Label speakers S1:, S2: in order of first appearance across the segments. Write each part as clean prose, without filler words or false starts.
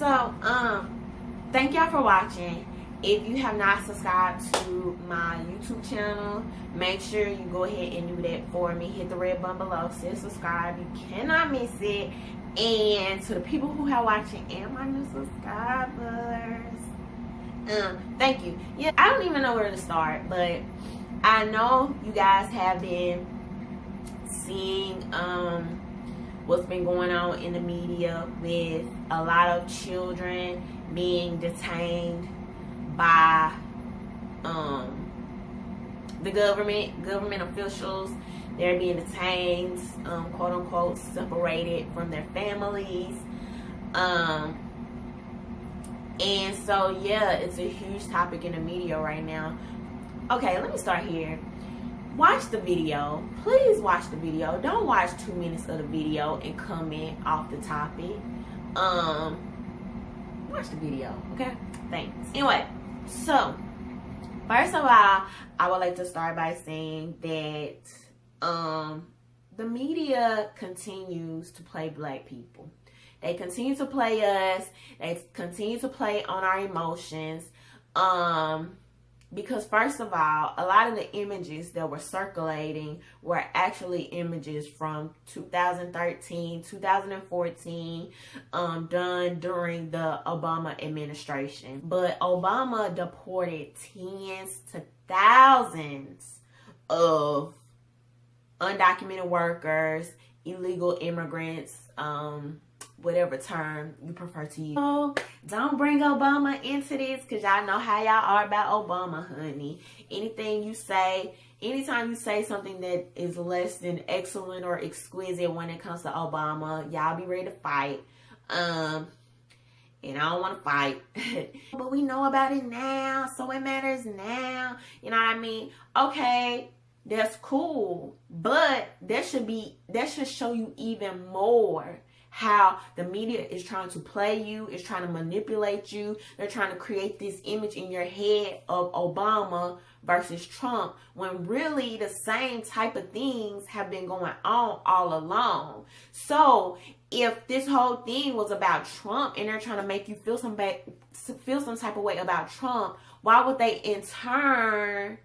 S1: So, thank y'all for watching. If you have not subscribed to my YouTube channel, make sure you go ahead and do that for me. Hit the red button below, say subscribe. You cannot miss it. And to the people who are watching and my new subscribers, thank you. Yeah, I don't even know where to start, but I know you guys have been seeing what's been going on in the media with a lot of children being detained by the government officials. They're being detained, quote unquote, separated from their families. And so yeah, it's a huge topic in the media right now. Okay, let me start here. Watch the video. Please watch the video. Don't watch 2 minutes of the video and comment off the topic. Watch the video, okay? Thanks. Anyway, so first of all, I would like to start by saying that the media continues to play black people. They continue to play us. They continue to play on our emotions. Because first of all, a lot of the images that were circulating were actually images from 2013, 2014, done during the Obama administration. But Obama deported tens to thousands of undocumented workers, illegal immigrants, whatever term you prefer to use. So don't bring Obama into this, because y'all know how y'all are about Obama, honey. Anything you say, anytime you say something that is less than excellent or exquisite when it comes to Obama, y'all be ready to fight. And I don't want to fight. But we know about it now, so it matters now. You know what I mean? Okay, that's cool. But that should show you even more how the media is trying to play you, is trying to manipulate you. They're trying to create this image in your head of Obama versus Trump, when really the same type of things have been going on all along. So if this whole thing was about Trump and they're trying to make you feel some type of way about Trump, why would they in turn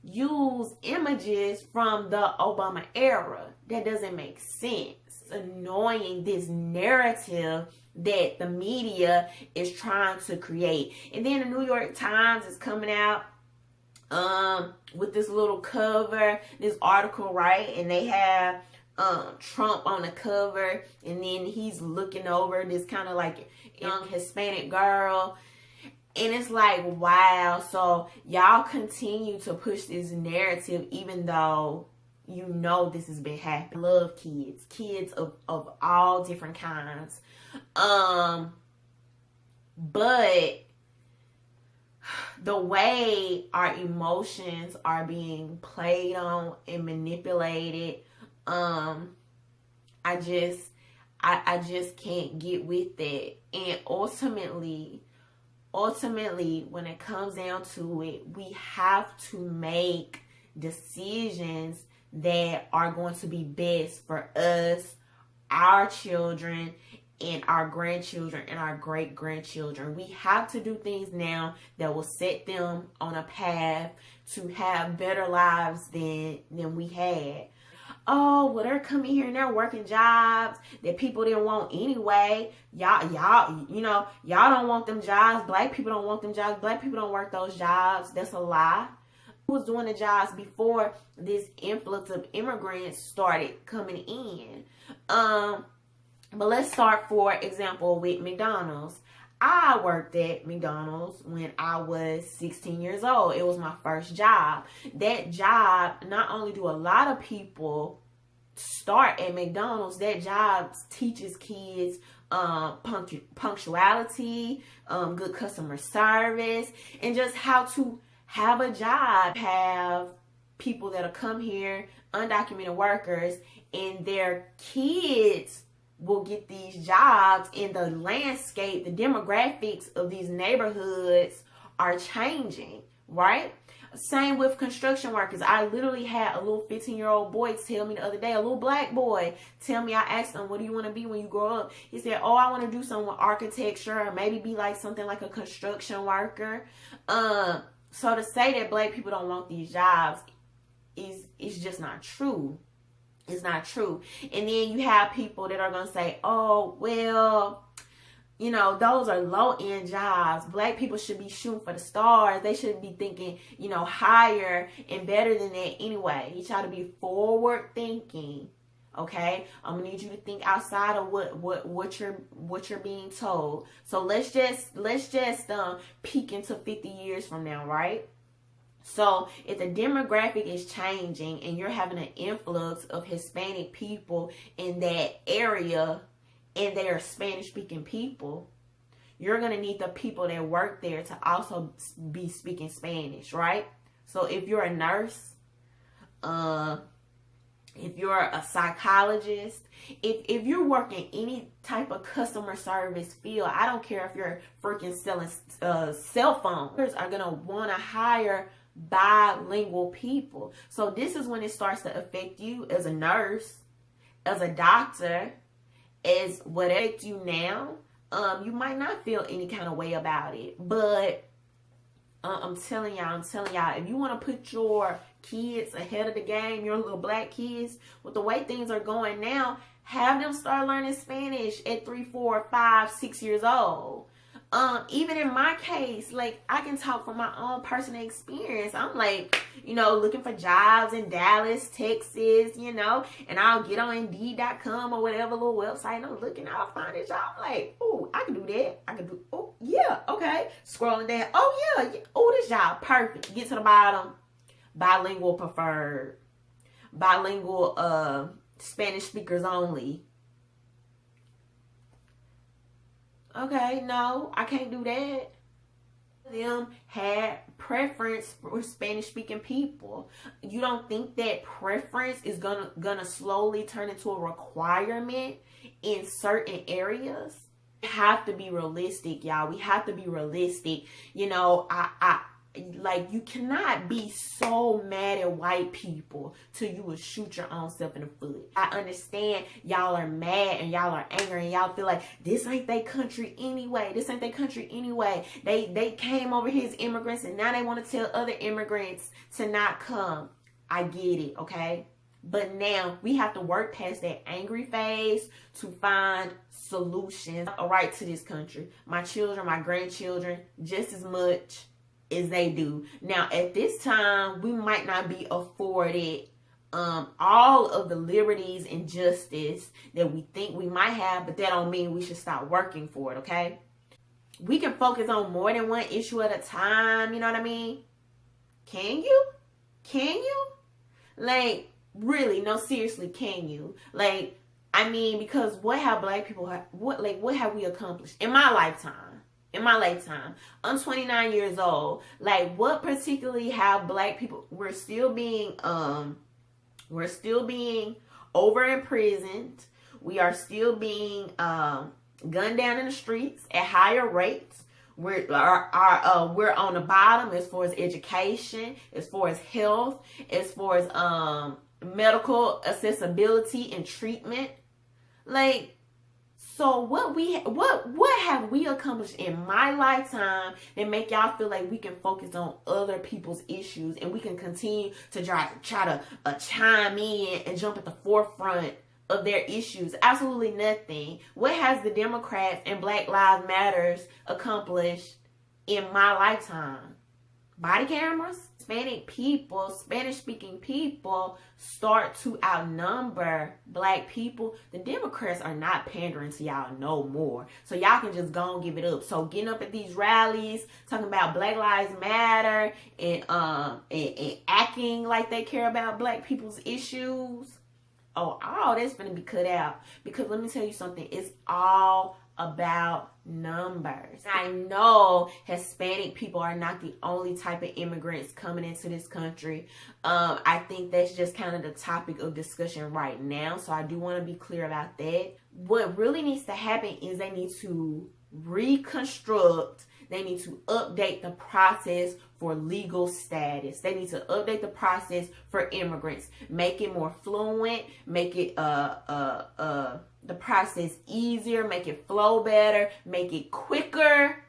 S1: use images from the Obama era? That doesn't make sense. It's annoying, this narrative that the media is trying to create. And then the New York Times is coming out with this little cover, this article, right? And they have Trump on the cover, and then he's looking over this kind of like young Hispanic girl. And it's like, wow. So y'all continue to push this narrative even though you know this has been happening. I love kids of all different kinds. But the way our emotions are being played on and manipulated, I just can't get with that. And ultimately, when it comes down to it, we have to make decisions that are going to be best for us, our children, and our grandchildren, and our great-grandchildren. We have to do things now that will set them on a path to have better lives than we had. Oh, well, they're coming here and they're working jobs that people didn't want anyway. Y'all don't want them jobs. Black people don't want them jobs. Black people don't work those jobs. That's a lie. Who was doing the jobs before this influx of immigrants started coming in? But let's start, for example, with McDonald's. I worked at McDonald's when I was 16 years old. It was my first job. That job, not only do a lot of people start at McDonald's, that job teaches kids punctuality, good customer service, and just how to have a job. Have people that'll come here, undocumented workers, and their kids will get these jobs, and the landscape, the demographics of these neighborhoods are changing, right? Same with construction workers. I literally had a little 15-year-old boy tell me the other day, a little black boy tell me, I asked him, what do you want to be when you grow up? He said, oh, I want to do something with architecture, or maybe be like something like a construction worker. So to say that black people don't want these jobs is just not true. It's not true. And then you have people that are going to say, oh, well, you know, those are low-end jobs. Black people should be shooting for the stars. They shouldn't be thinking, you know, higher and better than that anyway. You try to be forward thinking. Okay, I'm gonna need you to think outside of what you're being told. So let's just peek into 50 years from now, right? So if the demographic is changing and you're having an influx of Hispanic people in that area, and they are Spanish speaking people, you're gonna need the people that work there to also be speaking Spanish, right? So if you're a nurse, if you're a psychologist, if you're working any type of customer service field, I don't care if you're freaking selling cell phones, are going to want to hire bilingual people. So this is when it starts to affect you as a nurse, as a doctor, as what affects you now. You might not feel any kind of way about it, but I'm telling y'all, if you want to put your kids ahead of the game, your little black kids, with the way things are going now, have them start learning Spanish at 3, 4, 5, 6 years old. Even in my case, like, I can talk from my own personal experience. I'm like, you know, looking for jobs in Dallas, Texas, you know, and I'll get on Indeed.com or whatever little website, and I'm looking, I'll find a job. I'm like, oh, I can do that. I can do, oh, yeah, okay. Scrolling down, oh, yeah, oh, this job, perfect. Get to the bottom, bilingual preferred, bilingual, Spanish speakers only. Okay, no, I can't do that. Them had preference for Spanish speaking people. You don't think that preference is gonna slowly turn into a requirement in certain areas? We have to be realistic, y'all. We have to be realistic. You know, like, you cannot be so mad at white people till you will shoot your own self in the foot. I understand y'all are mad and y'all are angry and y'all feel like this ain't their country anyway. This ain't their country anyway. They came over here as immigrants and now they want to tell other immigrants to not come. I get it, okay? But now we have to work past that angry phase to find solutions. All right, to this country. My children, my grandchildren, just as much as they do. Now, at this time, we might not be afforded all of the liberties and justice that we think we might have, but that don't mean we should stop working for it, okay? We can focus on more than one issue at a time, you know what I mean? Can you? Can you? Like, really, no, seriously, can you? Like, I mean, because what have black people, what have we accomplished in my lifetime? In my lifetime, I'm 29 years old. Like, what particularly have black people? We're still being over imprisoned. We are still being gunned down in the streets at higher rates. We're on the bottom as far as education, as far as health, as far as medical accessibility and treatment. Like, so what have we accomplished in my lifetime that make y'all feel like we can focus on other people's issues and we can continue to try to chime in and jump at the forefront of their issues? Absolutely nothing. What has the Democrats and Black Lives Matters accomplished in my lifetime? Body cameras? Hispanic people, Spanish speaking people start to outnumber black people. The Democrats are not pandering to y'all no more. So y'all can just go and give it up. So getting up at these rallies, talking about Black Lives Matter and acting like they care about black people's issues. Oh, all that's gonna be cut out. Because let me tell you something, it's all about numbers. I know Hispanic people are not the only type of immigrants coming into this country. I think that's just kind of the topic of discussion right now. So I do want to be clear about that. What really needs to happen is they need to reconstruct They need to update the process for legal status. They need to update the process for immigrants. Make it more fluent. Make it the process easier. Make it flow better. Make it quicker,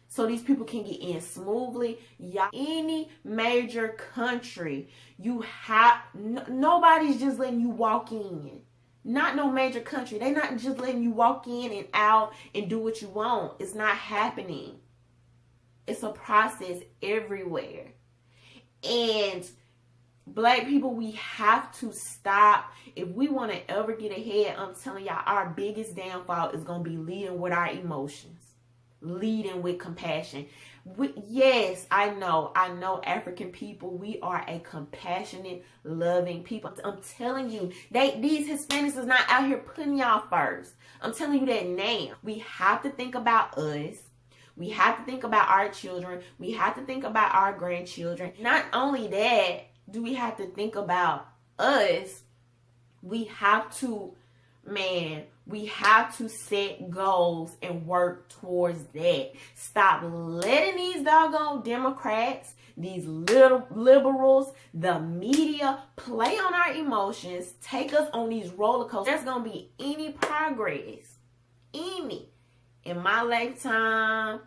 S1: so these people can get in smoothly. Y'all, any major country, you have nobody's just letting you walk in. Not no major country. They're not just letting you walk in and out and do what you want. It's not happening. It's a process everywhere. And Black people, we have to stop. If we want to ever get ahead, I'm telling y'all, our biggest downfall is going to be leading with our emotions. Leading with compassion. Yes, I know African people, we are a compassionate, loving people. I'm telling you, these Hispanics is not out here putting y'all first. I'm telling you that now. We have to think about us. We have to think about our children. We have to think about our grandchildren. Not only that, do we have to think about us, we have to, we have to set goals and work towards that. Stop letting these doggone Democrats, these little liberals, the media play on our emotions, take us on these roller coasters. There's going to be any progress, any, in my lifetime,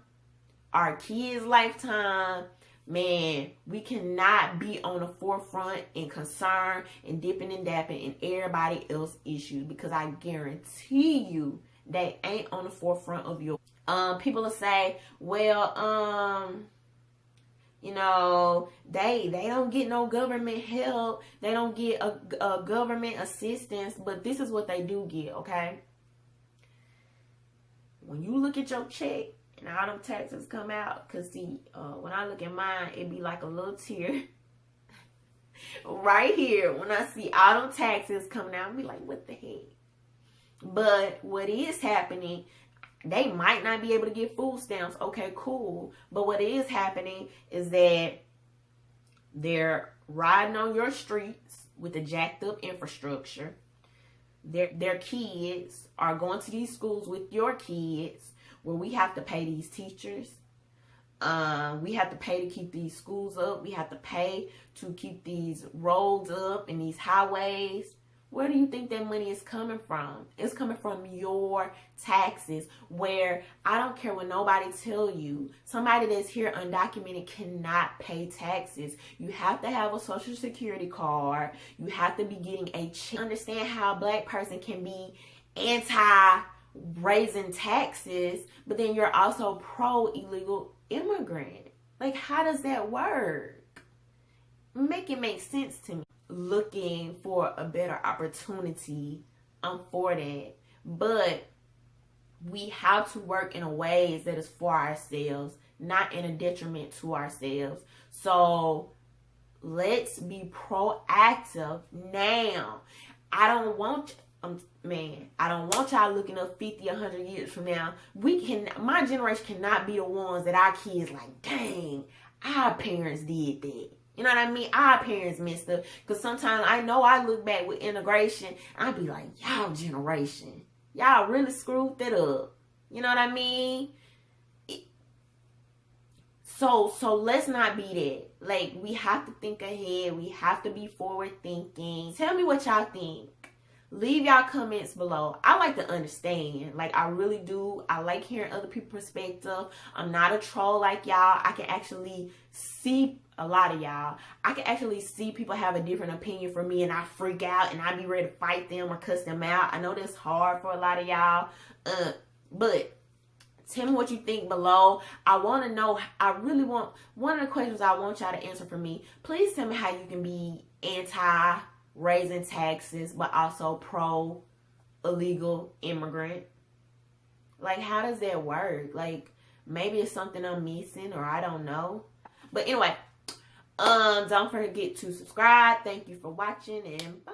S1: our kids' lifetime. We cannot be on the forefront and concerned and dipping and dapping in everybody else's issues, because I guarantee you they ain't on the forefront of your. People will say, well, you know, they don't get no government help. They don't get a government assistance, but this is what they do get, okay? When you look at your check, and all them taxes come out, because see, when I look at mine, it be like a little tear right here. When I see all them taxes coming out, I be like, what the heck? But what is happening, they might not be able to get food stamps. Okay, cool. But what is happening is that they're riding on your streets with the jacked up infrastructure. Their kids are going to these schools with your kids, where we have to pay these teachers. We have to pay to keep these schools up. We have to pay to keep these roads up and these highways. Where do you think that money is coming from? It's coming from your taxes, where I don't care what nobody tell you. Somebody that's here undocumented cannot pay taxes. You have to have a social security card. You have to be getting a check. Understand how a Black person can be raising taxes, but then you're also pro-illegal immigrant. Like, how does that work? Make it make sense to me. Looking for a better opportunity, I'm for that, but we have to work in a way that is for ourselves, not in a detriment to ourselves. So let's be proactive now. I don't want y'all looking up 50, 100 years from now. My generation cannot be the ones that our kids like, dang, our parents did that. You know what I mean? Our parents messed up. Because sometimes I know I look back with integration, and I be like, y'all generation, y'all really screwed that up. You know what I mean? So let's not be that. Like, we have to think ahead. We have to be forward thinking. Tell me what y'all think. Leave y'all comments below. I like to understand. Like, I really do. I like hearing other people's perspective. I'm not a troll like y'all. I can actually see a lot of y'all. I can actually see people have a different opinion from me, and I freak out and I be ready to fight them or cuss them out. I know that's hard for a lot of y'all. But tell me what you think below. I want to know. One of the questions I want y'all to answer for me. Please tell me how you can be raising taxes, but also pro illegal immigrant. Like, how does that work? Like, maybe it's something I'm missing, or I don't know. But anyway, don't forget to subscribe. Thank you for watching, and bye.